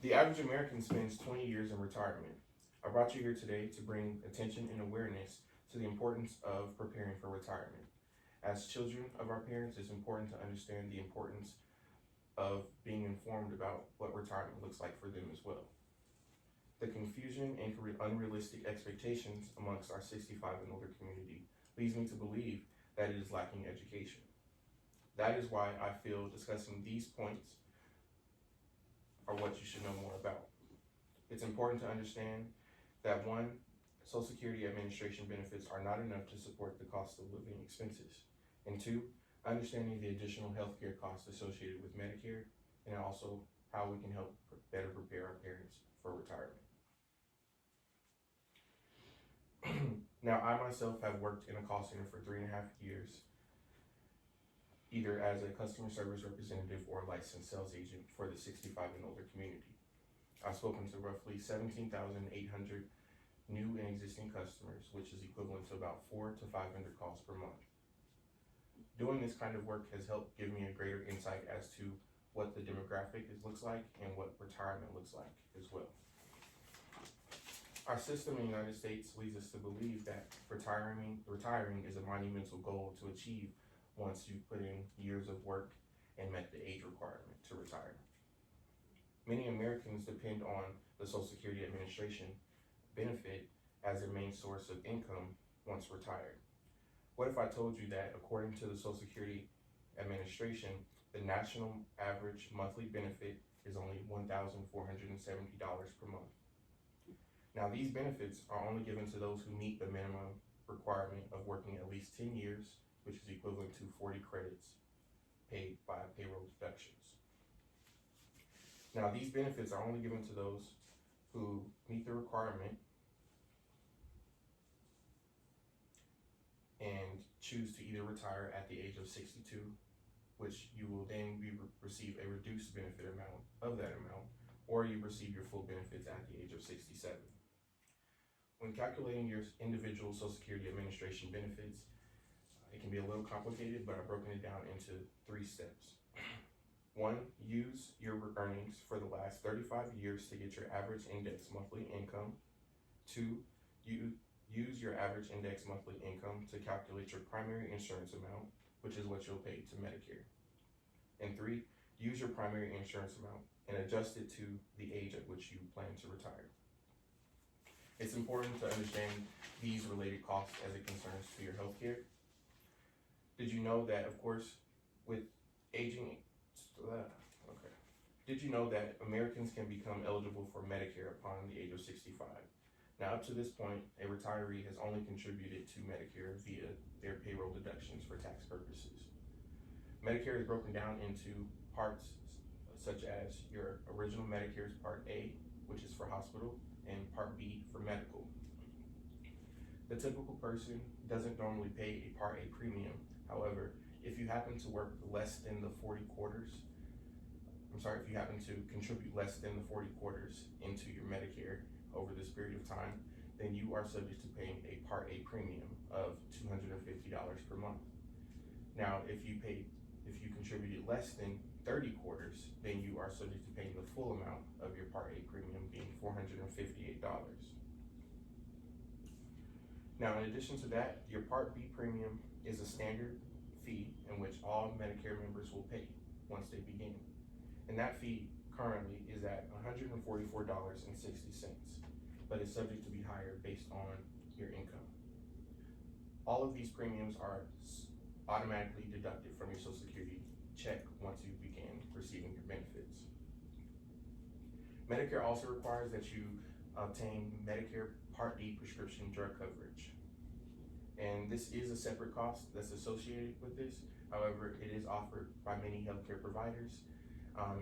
The average American spends 20 years in retirement. I brought you here today to bring attention and awareness to the importance of preparing for retirement. As children of our parents, it's important to understand the importance of being informed about what retirement looks like for them as well. The confusion and unrealistic expectations amongst our 65 and older community leads me to believe that it is lacking education. That is why I feel discussing these points are what you should know more about. It's important to understand that one, Social Security Administration benefits are not enough to support the cost of living expenses. And two, understanding the additional healthcare costs associated with Medicare, and also how we can help better prepare our parents for retirement. Now, I myself have worked in a call center for 3.5 years, either as a customer service representative or licensed sales agent for the 65 and older community. I've spoken to roughly 17,800 new and existing customers, which is equivalent to about 400 to 500 calls per month. Doing this kind of work has helped give me a greater insight as to what the demographic looks like and what retirement looks like as well. Our system in the United States leads us to believe that retiring is a monumental goal to achieve once you've put in years of work and met the age requirement to retire. Many Americans depend on the Social Security Administration benefit as their main source of income once retired. What if I told you that according to the Social Security Administration, the national average monthly benefit is only $1,470 per month? Now, these benefits are only given to those who meet the minimum requirement of working at least 10 years, which is equivalent to 40 credits paid by payroll deductions. Now, these benefits are only given to those who meet the requirement and choose to either retire at the age of 62, which you will then receive a reduced benefit amount of that amount, or you receive your full benefits at the age of 67. When calculating your individual Social Security Administration benefits, it can be a little complicated, but I've broken it down into 3 steps. 1, use your earnings for the last 35 years to get your average index monthly income. 2, use your average index monthly income to calculate your primary insurance amount, which is what you'll pay to Medicare. And 3, use your primary insurance amount and adjust it to the age at which you plan to retire. It's important to understand these related costs as it concerns to your health care. Did you know that, of course, with aging, Did you know that Americans can become eligible for Medicare upon the age of 65? Now, up to this point, a retiree has only contributed to Medicare via their payroll deductions for tax purposes. Medicare is broken down into parts such as your original Medicare's Part A, which is for hospital, and Part B for medical. The typical person doesn't normally pay a Part A premium. However, if you happen to work less than the 40 quarters, if you happen to contribute less than the 40 quarters into your Medicare over this period of time, then you are subject to paying a Part A premium of $250 per month. Now, if you contributed less than 30 quarters, then you are subject to paying the full amount of your Part A premium, being $458. Now, in addition to that, your Part B premium is a standard fee in which all Medicare members will pay once they begin. And that fee currently is at $144.60, but is subject to be higher based on your income. All of these premiums are automatically deducted from your Social Security check once you begin receiving your benefits. Medicare also requires that you obtain Medicare Part D prescription drug coverage. And this is a separate cost that's associated with this. However, it is offered by many healthcare providers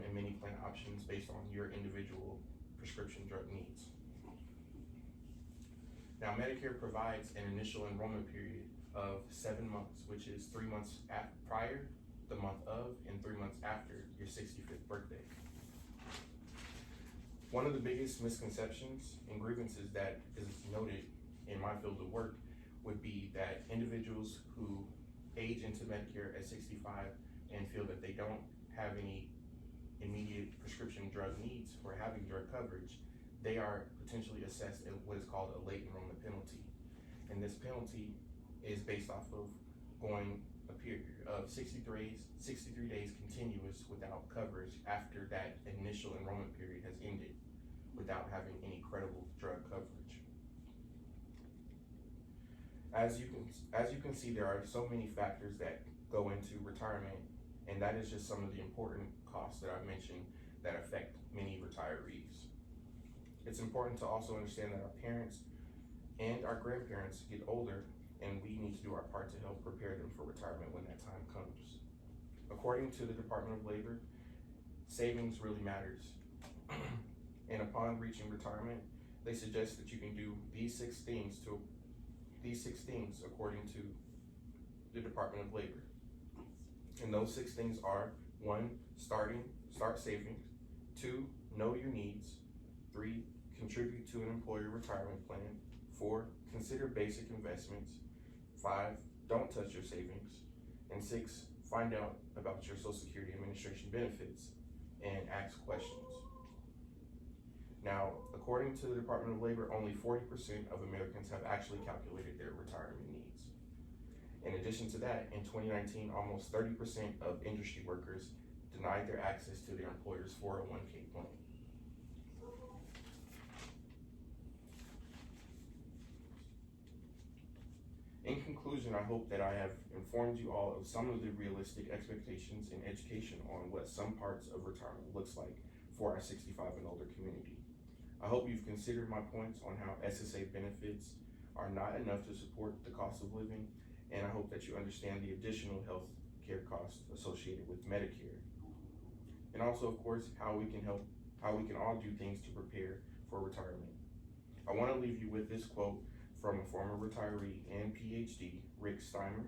and many plan options based on your individual prescription drug needs. Now, Medicare provides an initial enrollment period of 7 months, which is 3 months prior, the month of, and 3 months after your 65th birthday. One of the biggest misconceptions and grievances that is noted in my field of work would be that individuals who age into Medicare at 65 and feel that they don't have any immediate prescription drug needs or having drug coverage, they are potentially assessed at what is called a late enrollment penalty. And this penalty is based off of going a period of 63 days continuous without coverage after that initial enrollment period has ended without having any credible drug coverage. As you can see, there are so many factors that go into retirement, and that is just some of the important costs that I've mentioned that affect many retirees. It's important to also understand that our parents and our grandparents get older, and we need to do our part to help prepare them for retirement when that time comes. According to the Department of Labor, savings really matters. And upon reaching retirement, they suggest that you can do these six things according to the Department of Labor. And those six things are: 1, start saving; 2, know your needs; 3, contribute to an employer retirement plan; 4, consider basic investments; 5, don't touch your savings; and 6, find out about your Social Security Administration benefits and ask questions. Now, according to the Department of Labor, only 40% of Americans have actually calculated their retirement needs. In addition to that, in 2019, almost 30% of industry workers denied their access to their employer's 401k plan. In conclusion, I hope that I have informed you all of some of the realistic expectations in education on what some parts of retirement looks like for our 65 and older community. I hope you've considered my points on how SSA benefits are not enough to support the cost of living, and I hope that you understand the additional health care costs associated with Medicare. And also, of course, how we can all do things to prepare for retirement. I want to leave you with this quote from a former retiree and PhD, Rick Steiner.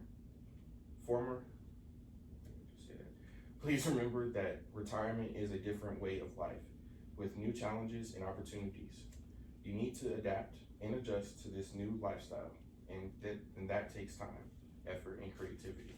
Please remember that retirement is a different way of life with new challenges and opportunities. You need to adapt and adjust to this new lifestyle, and that takes time, effort, and creativity.